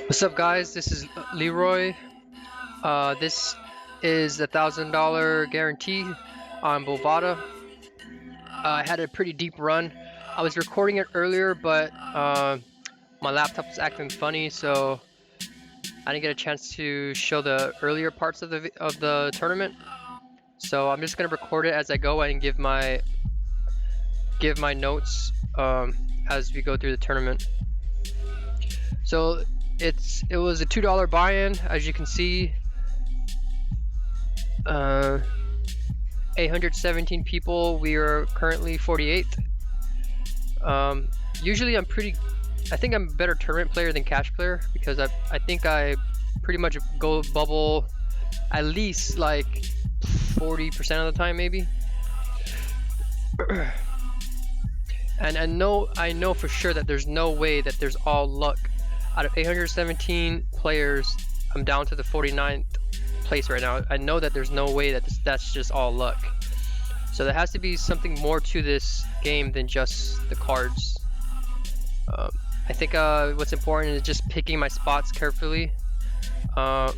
What's up, guys? This is Leroy. This is the $1,000 guarantee on Bovada. I had a pretty deep run. I was recording it earlier, but my laptop was acting funny, so I didn't get a chance to show the earlier parts of the tournament. So I'm just gonna record it as I go and give my notes as we go through the tournament. So it was a $2 buy-in, as you can see. 817 people. We are currently 48th. Usually I think I'm a better tournament player than cash player, because I think I pretty much go bubble at least like 40% of the time, maybe. And I know for sure that there's no way that there's all luck. Out of 817 players, I'm down to the 49th place right now. I know that there's no way that that's just all luck. So there has to be something more to this game than just the cards. I think what's important is just picking my spots carefully. Currently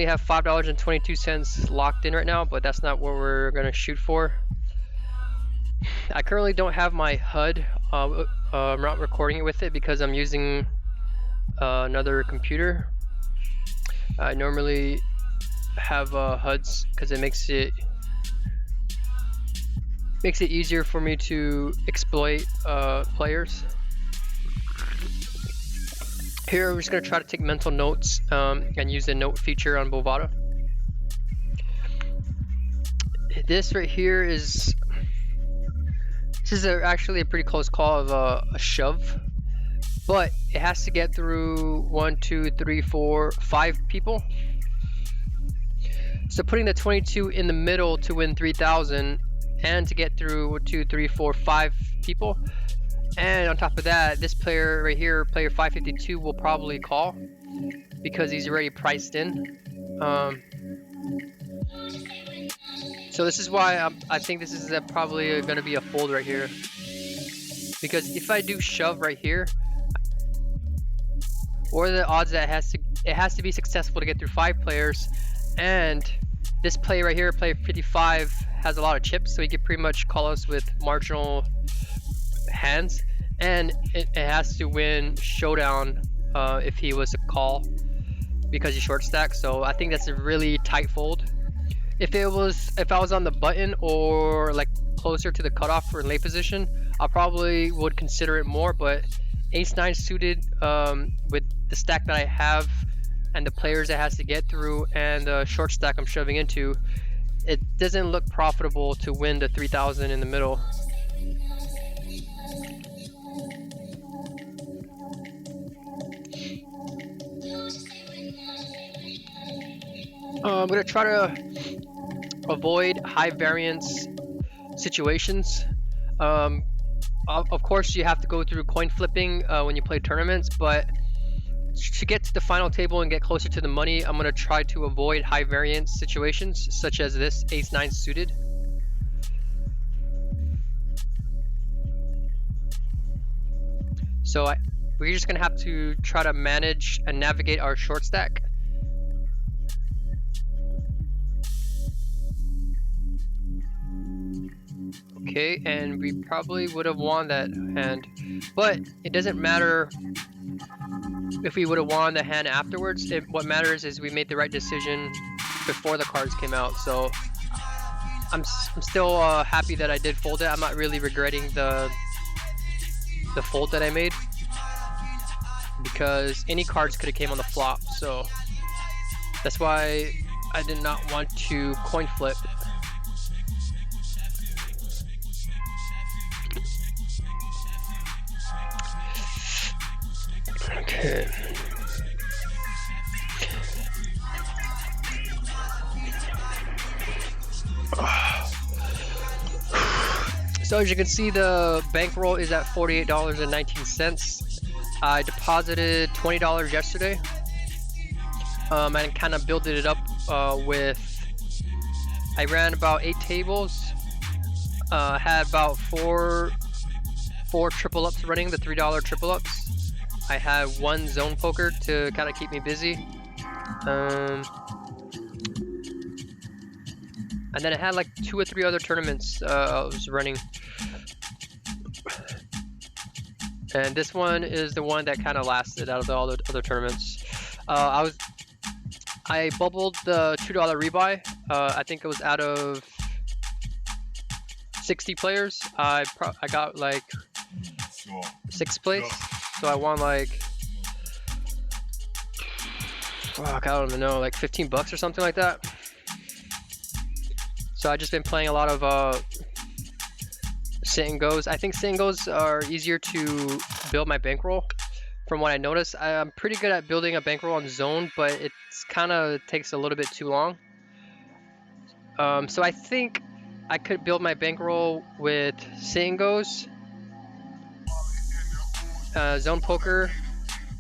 have $5.22 locked in right now, but that's not what we're gonna shoot for. I currently don't have my HUD. I'm not recording it with it because I'm using another computer. I normally have HUDs because it makes it easier for me to exploit players. Here we're just going to try to take mental notes and use the note feature on Bovada. This right here is actually a pretty close call of a shove, but it has to get through 1, 2, 3, 4, 5 people. So putting the 22 in the middle to win 3,000, and to get through 1, 2, 3, 4, 5 people, and on top of that, this player right here, player 552, will probably call because he's already priced in. So this is why I think this is probably going to be a fold right here, because if I do shove right here, what are the odds that it has to be successful to get through 5 players, and this player right here, player 55, has a lot of chips, so he could pretty much call us with marginal hands, and it has to win showdown if he was to call because he short stacked. So I think that's a really tight fold. If I was on the button or like closer to the cutoff for late position, I probably would consider it more, but ace-9 suited with the stack that I have and the players it has to get through and the short stack I'm shoving into, it doesn't look profitable to win the 3,000 in the middle. I'm going to try to avoid high variance situations. Of course, you have to go through coin flipping when you play tournaments, but to get to the final table and get closer to the money, I'm going to try to avoid high variance situations such as this ace-9 suited. So we're just going to have to try to manage and navigate our short stack. Okay, and we probably would have won that hand, but it doesn't matter if we would have won the hand afterwards. What matters is we made the right decision before the cards came out. So I'm still happy that I did fold it. I'm not really regretting the fold that I made, because any cards could have came on the flop. So that's why I did not want to coin flip. Okay. So as you can see, the bankroll is at $48.19. I deposited $20 yesterday, and kind of built it up I ran about 8 tables, had about four triple ups running, the $3 triple ups. I had one zone poker to kind of keep me busy. And then I had like 2 or 3 other tournaments I was running. And this one is the one that kind of lasted out of all the other tournaments. I bubbled the $2 rebuy. I think it was out of 60 players. I got like 6th place, so I won like, fuck, I don't even know, like 15 bucks or something like that. So I just been playing a lot of sit and goes. I think sit and goes are easier to build my bankroll. From what I noticed, I'm pretty good at building a bankroll on zone, but it kind of takes a little bit too long. So I think I could build my bankroll with sit and goes, zone poker,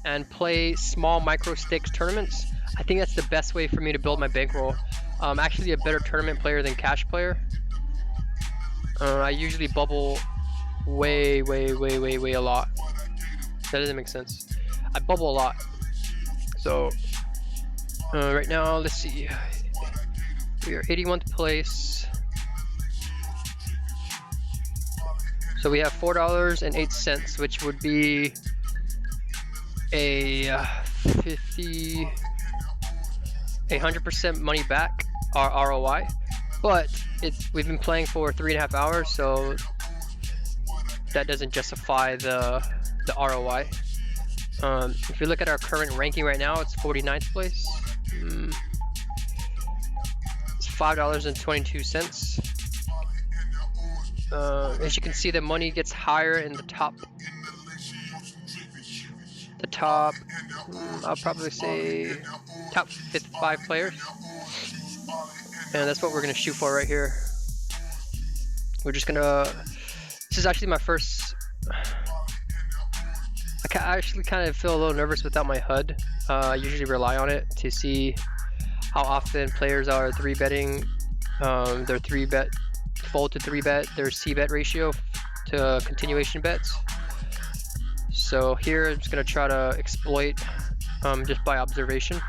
and play small micro stakes tournaments. I think that's the best way for me to build my bankroll. I'm actually a better tournament player than cash player. I usually bubble way a lot. That doesn't make sense. I bubble a lot. So right now, let's see. We are 81th place. So we have $4.08, which would be a 100% money back, our ROI. But we've been playing for 3.5 hours, so that doesn't justify the ROI. If you look at our current ranking right now, it's 49th place. It's $5.22. As you can see, the money gets higher in the top. I'll probably say top 5 players. And that's what we're gonna shoot for right here. We're just gonna, this is actually my first, I actually kind of feel a little nervous without my HUD. I usually rely on it to see how often players are 3-betting, their 3-bet, fold to 3-bet, their C-bet ratio to continuation bets. So here I'm just gonna try to exploit just by observation.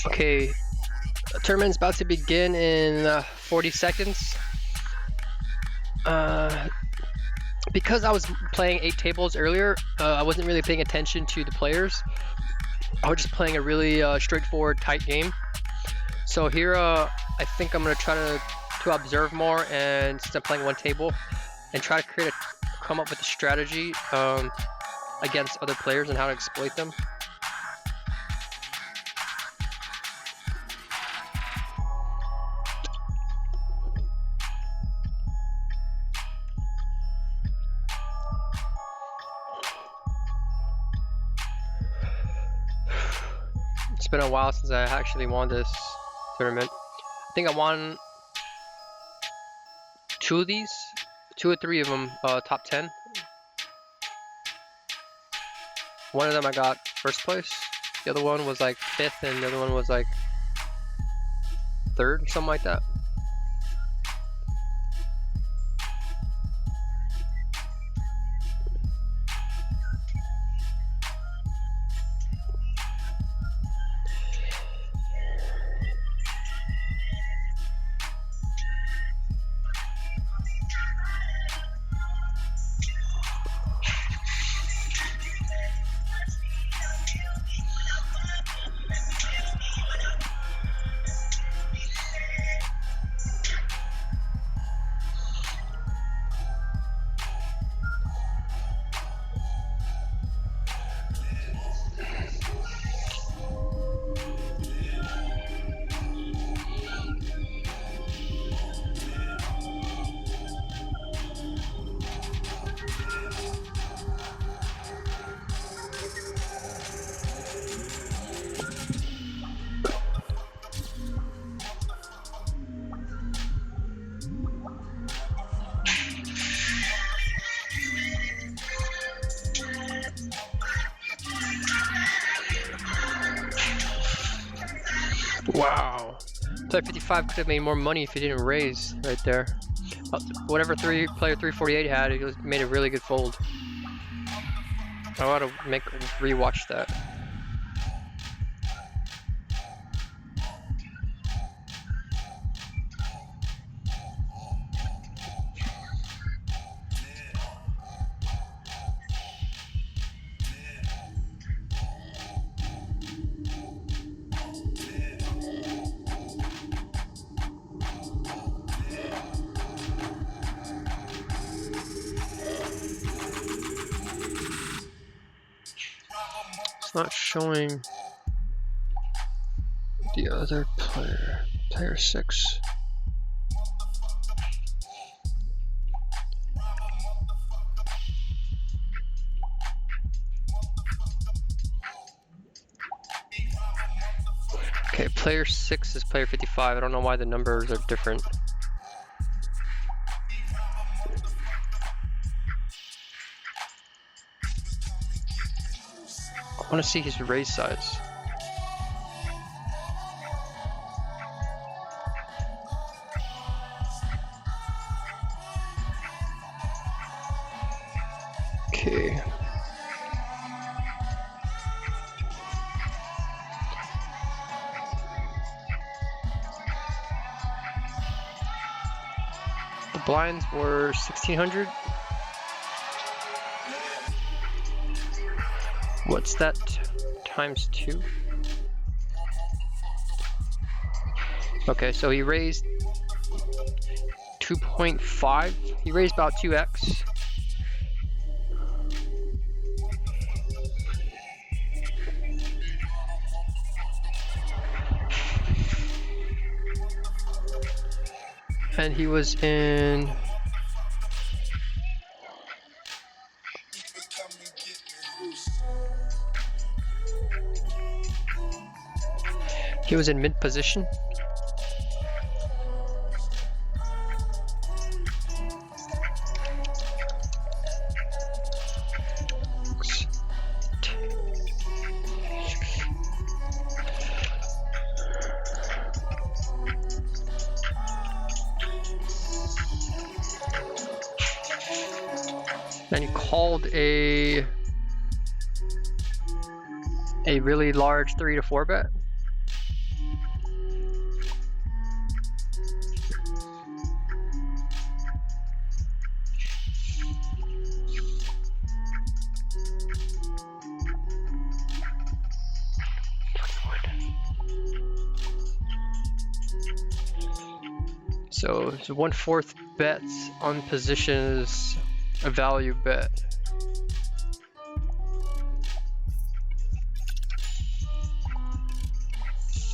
Okay, the tournament's about to begin in 40 seconds. Because I was playing 8 tables earlier, I wasn't really paying attention to the players. I was just playing a really straightforward, tight game. So here, I think I'm gonna try to observe more, and instead of playing 1 table, and try to come up with a strategy against other players and how to exploit them. It's been a while since I actually won this tournament. I think I won 2 of these, 2 or 3 of them top 10. One of them I got 1st place. The other one was like 5th, and the other one was like 3rd or something like that. Wow. Player 55 could have made more money if he didn't raise right there. Whatever player 348 had, he made a really good fold. I ought to rewatch that. It's not showing the other player. Player 6. Okay, player 6 is player 55. I don't know why the numbers are different. I want to see his raise size. Okay. The blinds were 1600. What's that times 2? Okay, so he raised 2.5. He raised about 2x. And he was in mid position. And he called a really large 3 to 4 bet. So 1/4 bets on position is a value bet.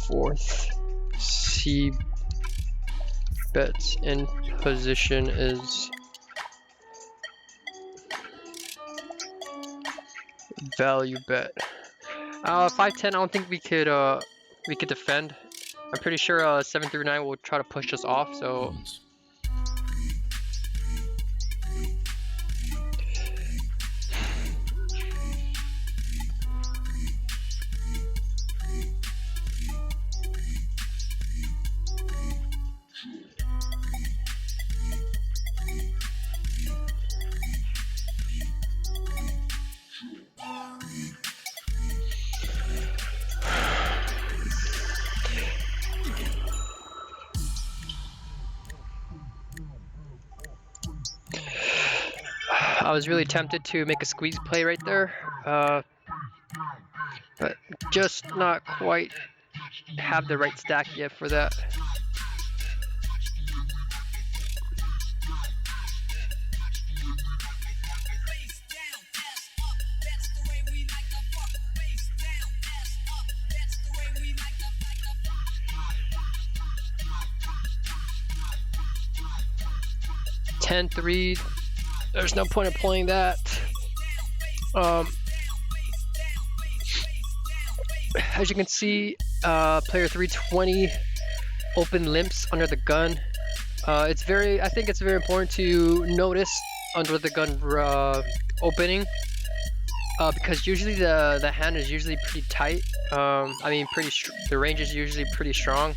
Fourth C bets in position is value bet. 5-10. I don't think we could defend. I'm pretty sure 7-9 will try to push us off. So. I was really tempted to make a squeeze play right there, but just not quite have the right stack yet for that. $10-3. There's no point in playing that. As you can see, player 320 open limps under the gun. I think it's very important to notice under the gun opening. Because usually the hand is usually pretty tight. I mean, the range is usually pretty strong,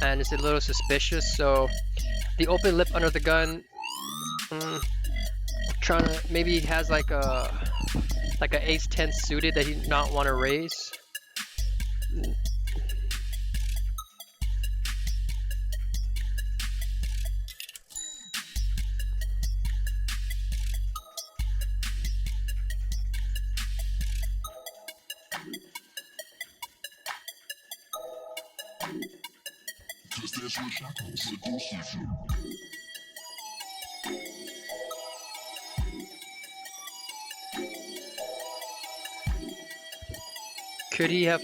and it's a little suspicious. So the open lip under the gun, trying to maybe he has like a ace 10 suited that he not want to raise. Could he have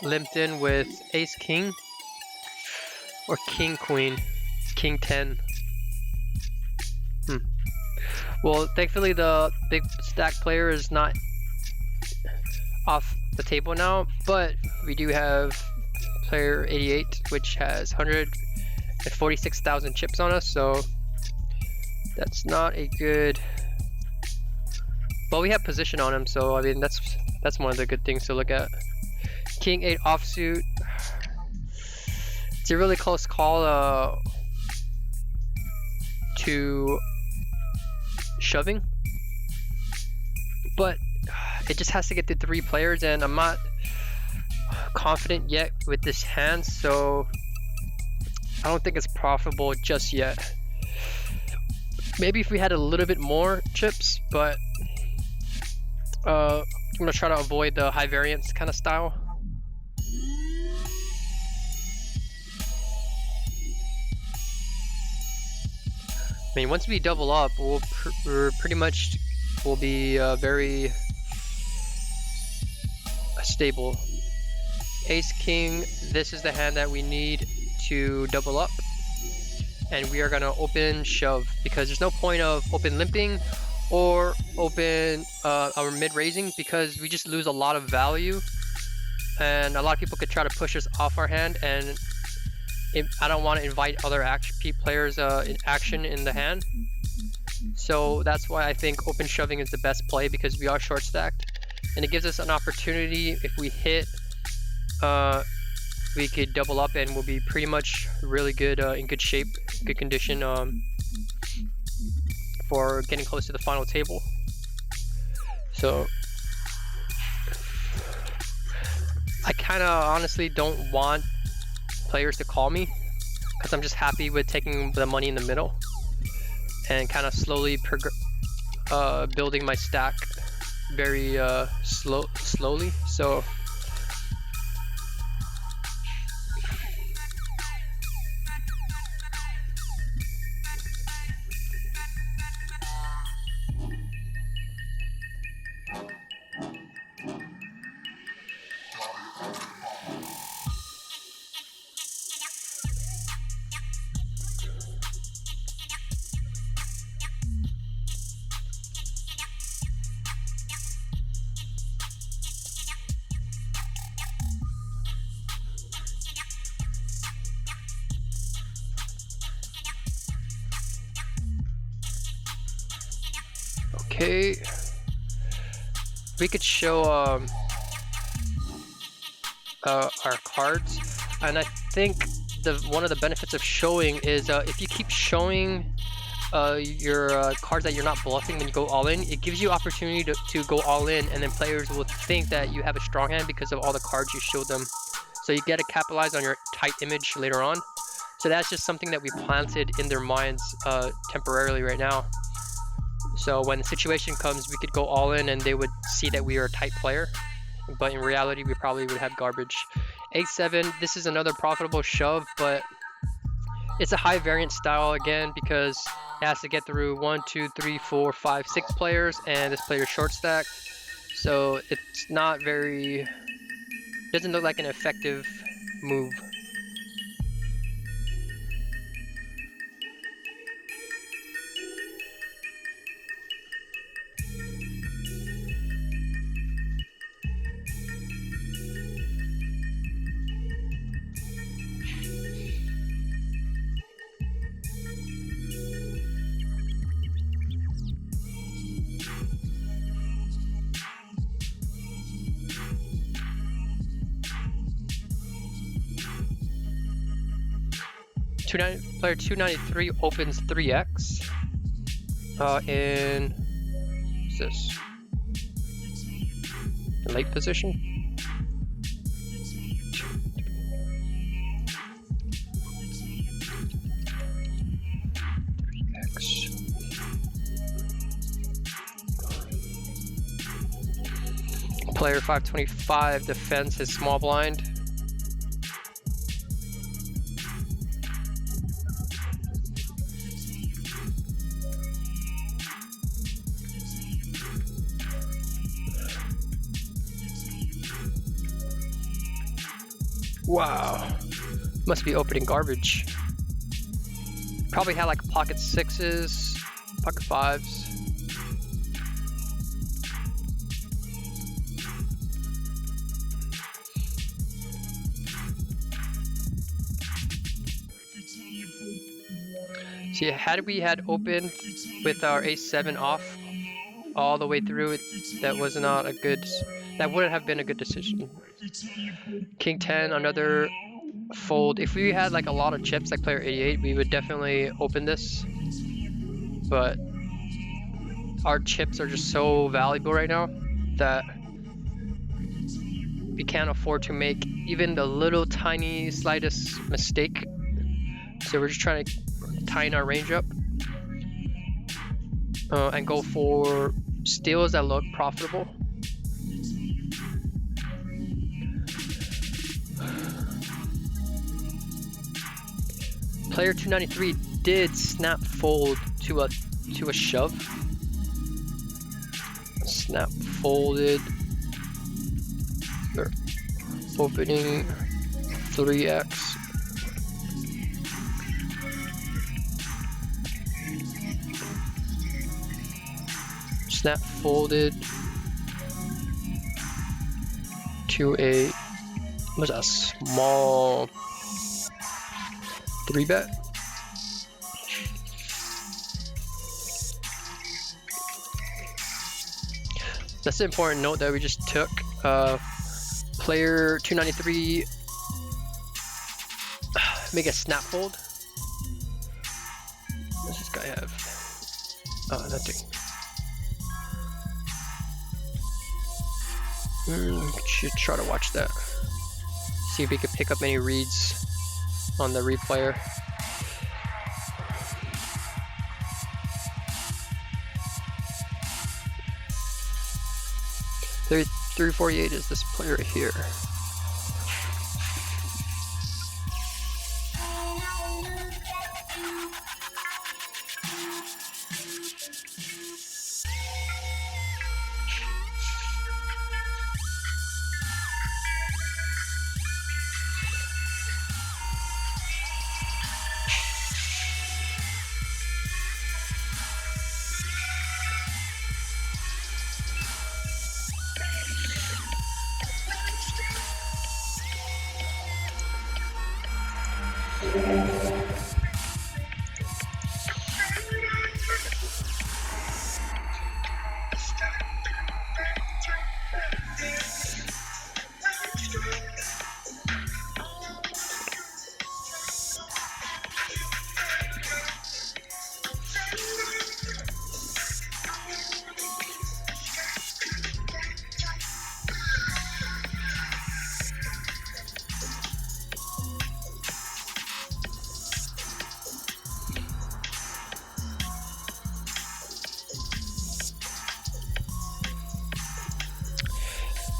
limped in with ace king or king queen? King 10. Well, thankfully the big stack player is not off the table now, but we do have player 88, which has 146,000 chips on us, so that's not a good. Well, we have position on him, so I mean that's one of the good things to look at. King 8 offsuit. It's a really close call to shoving, but it just has to get to 3 players, and I'm not confident yet with this hand, so I don't think it's profitable just yet. Maybe if we had a little bit more chips, but I'm gonna try to avoid the high variance kind of style. I mean, once we double up, we'll be very stable. Ace king, this is the hand that we need to double up, and we are gonna open shove because there's no point of open limping or open our mid raising because we just lose a lot of value, and a lot of people could try to push us off our hand, and I don't want to invite other players in action in the hand. So that's why I think open shoving is the best play, because we are short stacked, and it gives us an opportunity. If we hit, we could double up and we'll be pretty much really good, in good shape, good condition for getting close to the final table. So I kind of honestly don't want players to call me, because I'm just happy with taking the money in the middle and kind of slowly building my stack very slowly. So okay, we could show our cards, and I think one of the benefits of showing is if you keep showing your cards that you're not bluffing when you go all in, it gives you opportunity to go all in, and then players will think that you have a strong hand because of all the cards you showed them. So you get to capitalize on your tight image later on. So that's just something that we planted in their minds temporarily right now. So when the situation comes, we could go all in and they would see that we are a tight player, but in reality we probably would have garbage. A7, this is another profitable shove, but it's a high variance style again because it has to get through 1, 2, 3, 4, 5, 6 players, and this player is short stacked, so it's not very, doesn't look like an effective move. Player 293 opens 3x in, what's this? The late position. Player 525 defends his small blind. Wow, must be opening garbage. Probably had like pocket sixes, pocket fives. See, had we had opened with our ace-7 off all the way through, that was not a good, that wouldn't have been a good decision. King 10, another fold. If we had like a lot of chips like player 88, we would definitely open this. But our chips are just so valuable right now that we can't afford to make even the little tiny slightest mistake. So we're just trying to tighten our range up and go for steals that look profitable. Player 293 did snap fold to a shove. Snap folded. Opening 3x. Snap folded to a small 3-bet. That's an important note that we just took. Player 293 make a snap fold. What does this guy have? Oh, nothing. Should try to watch that. See if we can pick up any reads on the replayer. 348 is this player here.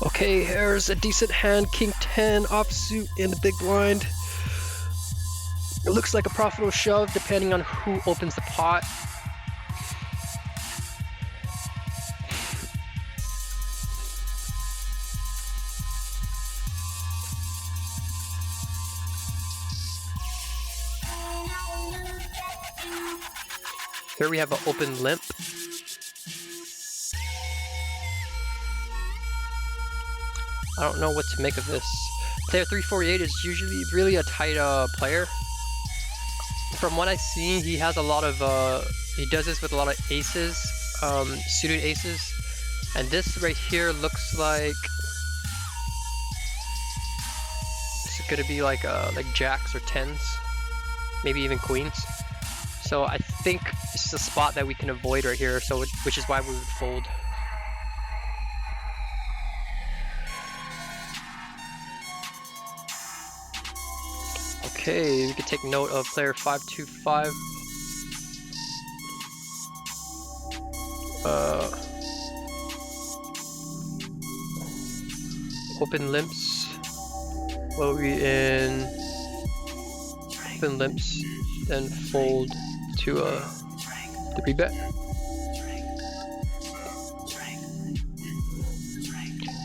Okay, here's a decent hand, King 10 offsuit in the big blind. It looks like a profitable shove depending on who opens the pot. Here we have an open limp. I don't know what to make of this. Player 348 is usually really a tight player. From what I've seen, he has a lot of, he does this with a lot of aces, suited aces. And this right here looks like it's gonna be like jacks or tens. maybe even queens. So I think this is a spot that we can avoid right here, so which is why we would fold. Okay, we can take note of player 525. Open limps. Will be in open limps, then fold to a 3-bet.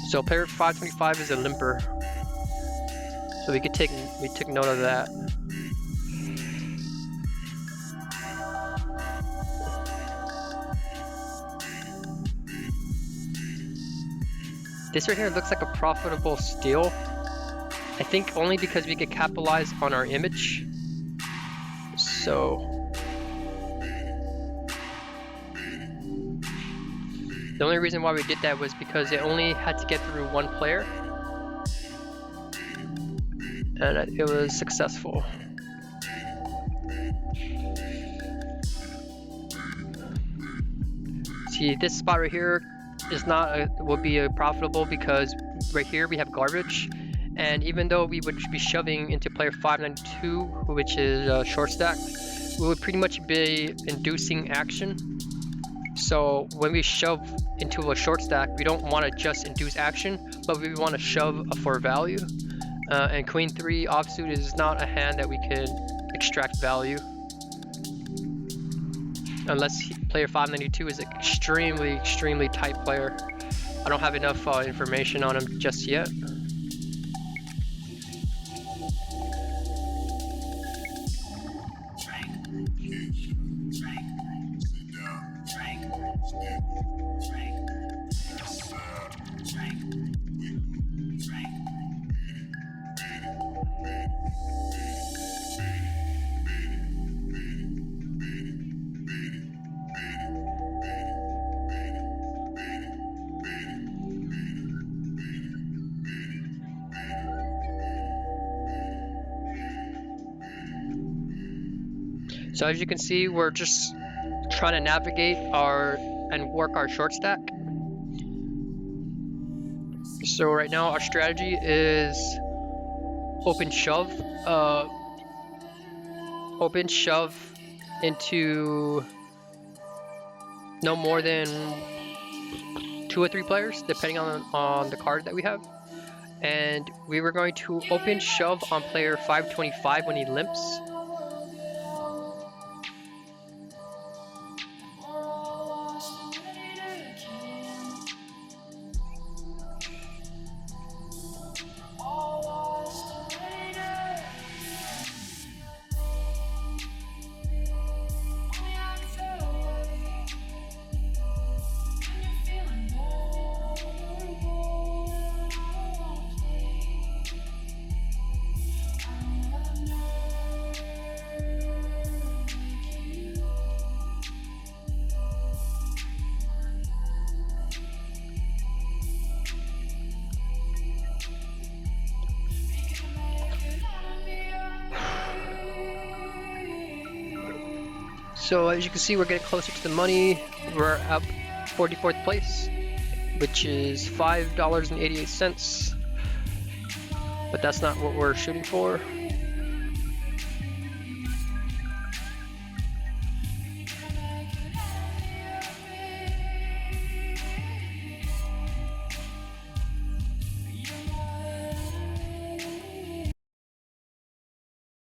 So player 525 is a limper, so we take note of that. This right here looks like a profitable steal. I think only because we could capitalize on our image. So the only reason why we did that was because it only had to get through one player, and it was successful. See, this spot right here is would be profitable because right here we have garbage, and even though we would be shoving into player 592, which is a short stack, we would pretty much be inducing action. So when we shove into a short stack, we don't want to just induce action, but we want to shove for value. And queen 3 offsuit is not a hand that we can extract value, unless player 592 is an extremely tight player. I don't have enough information on him just yet. So as you can see, we're just trying to navigate and work our short stack. So right now our strategy is open shove into no more than 2 or 3 players, depending on the card that we have. And we were going to open shove on player 525 when he limps. So as you can see, we're getting closer to the money. We're up 44th place, which is $5.88. But that's not what we're shooting for.